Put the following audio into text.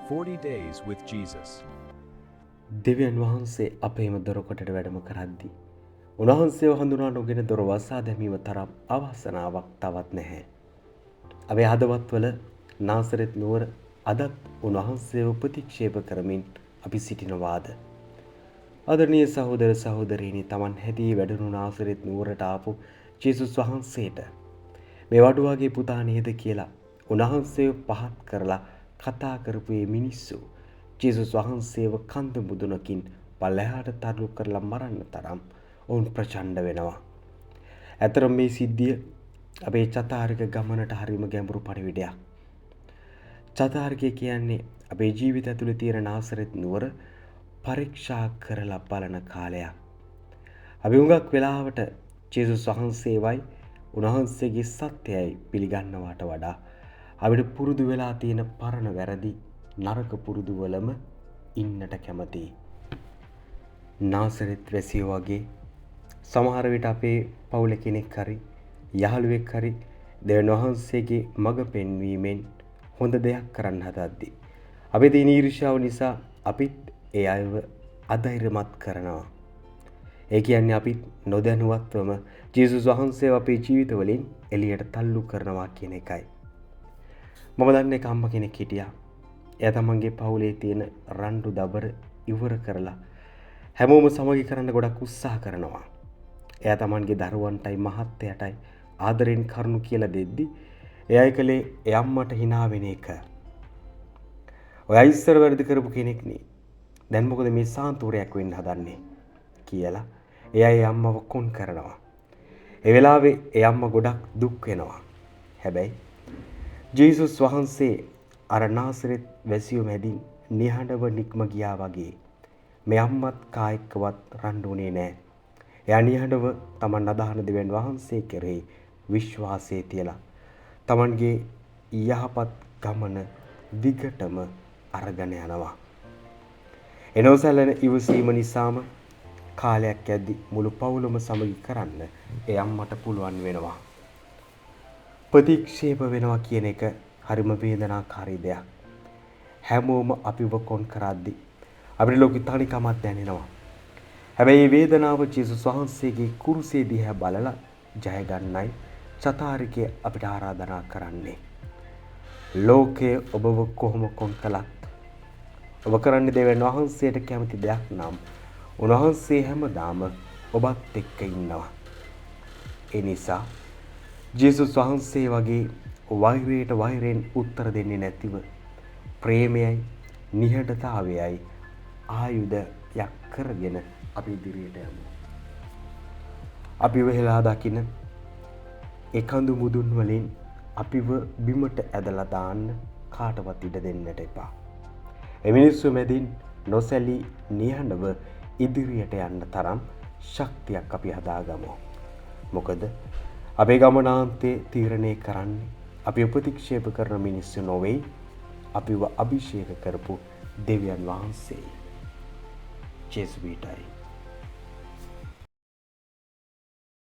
40 Days with Jesus. දෙවියන් වහන්සේ අපේම දොරකොටට වැඩම කරද්දී උන්වහන්සේව හඳුනා නොගෙන දොර වසා දැමීම තරම් අවාසනාවක් තවත් නැහැ. අපේ හදවත්වල නාසරෙත් නුවර අදත් උන්වහන්සේව ප්‍රතික්ෂේප කරමින් අපි සිටිනවාද? ආදරණීය සහෝදර සහෝදරීනි, Taman හැදී වැඩුණු නාසරෙත් නුවරට ආපු ජේසුස් වහන්සේට මේ වඩුවාගේ පුතා නේද කියලා උන්වහන්සේව පහත් කරලා කතා කරපු මේ මිනිස්සු ජේසුස් වහන්සේව කන්ද මුදුනකින් පල්ලෙහාට තල්ලු කරලා මරන්න තරම් ඔවුන් ප්‍රචණ්ඩ වෙනවා. ඇතරම් මේ සිද්ධිය අපේ චතාරික ගමනට හරිම ගැඹුරු පණිවිඩයක්. චතාරිකය කියන්නේ අපේ ජීවිත ඇතුළේ තියෙන නාසරෙත් නුවර පරීක්ෂා කරලා බලන කාලයක්. අපි හුඟක් වෙලාවට ජේසුස් වහන්සේවයි උන්වහන්සේගේ සත්‍යයයි පිළිගන්නවට වඩා අපිට පුරුදු වෙලා තියෙන පරණ වැරදි නරක පුරුදු වලම ඉන්නට කැමතියි. නාසරෙත් වැසියෝ වගේ සමහර විට අපේ පවුල කෙනෙක් හරි යහළුවෙක් හරි දෙවියන් වහන්සේගේ මඟ පෙන්වීමෙන් හොඳ දෙයක් කරන්න හදද්දී අපේ තියෙන ඊර්ෂ්‍යාව නිසා අපිත් ඒ අයව අධෛර්යමත් කරනවා. ඒ කියන්නේ අපිත් නොදැනුවත්වම ජේසුස් වහන්සේව අපේ ජීවිතවලින් එළියට තල්ලු කරනවා කියන එකයි. මම දන්නේ එක අම්මා කෙනෙක් හිටියා. එයා තමන්ගේ පවුලේ තියෙන රණ්ඩු දබර ඉවර කරලා හැමෝම සමගි කරන්න ගොඩක් උත්සාහ කරනවා. එයා තමන්ගේ දරුවන්ටයි මහත්තයටයි ආදරෙන් කරුණු කියලා දෙද්දි එයා කලේ ඒ අම්මට hina වෙන එක. ඔයා ඉස්සර වැරදි කරපු කෙනෙක් නේ. දැන් මොකද මේ සාන්තුරයක් වෙන්න හදන්නේ කියලා එයා ඒ අම්මව කොන් කරනවා. ඒ වෙලාවේ ඒ අම්මා ගොඩක් දුක් වෙනවා. හැබැයි ජේසුස් වහන්සේ අර නාසරෙත් වැසියෝ මැදින් නිහඬව නික්ම ගියා වගේ මේ අම්මත් කායිකවත් රණ්ඩුනේ නැහැ. එයා නිහඬව Taman අදහන දෙවියන් වහන්සේ කෙරෙහි විශ්වාසය තියලා Tamanගේ යහපත් ගමන දිගටම අරගෙන යනවා. එනෝසලන ඉවසීම නිසාම කාලයක් යද්දි මුළු පවුලම සමගි කරන්න ඒ අම්මට පුළුවන් වෙනවා. ප්‍රතික්ෂේප වෙනවා කියන එක හරිම වේදනාකාරී දෙයක්. හැමෝම අපිව කොන් කරද්දී අපේ ලෝකෙ තනිකමක් දැනෙනවා. හැබැයි මේ වේදනාව ජේසුස් වහන්සේගේ කුරුසේ දිහා බලලා ජය ගන්නයි චතාරිකය අපිට ආරාධනා කරන්නේ. ලෝකයේ ඔබව කොහොම කොන් කළත් ඔබ කරන්නේ දෙවියන් වහන්සේට කැමති දෙයක් නම් උන්වහන්සේ හැමදාම ඔබත් එක්ක ඉන්නවා. ඒ නිසා ජේසුස් වහන්සේ වගේ වෛරයට වෛරයෙන් උත්තර දෙන්නේ නැතිව ප්‍රේමයයි නිහඬතාවයයි ආයුධයක් කරගෙන අපි ඉදිරියට යමු. අපිව හෙලා දකින්න එකඳු මුදුන් වලින් අපිව බිමට ඇදලා දාන්න කාටවත් ඉඩ දෙන්නට එපා. මේ මිනිස්සු මැදින් නොසැලී නිහඬව ඉදිරියට යන්න තරම් ශක්තියක් අපි හදාගමු. මොකද අපේ ගමනාන්තේ තීරණය කරන්නේ අපි ප්‍රතික්ෂේප කරන මිනිස්සු නොවේ, අපිව අභිෂේක කරපු දෙවියන් වහන්සේ. ජේසුස්වීටයි.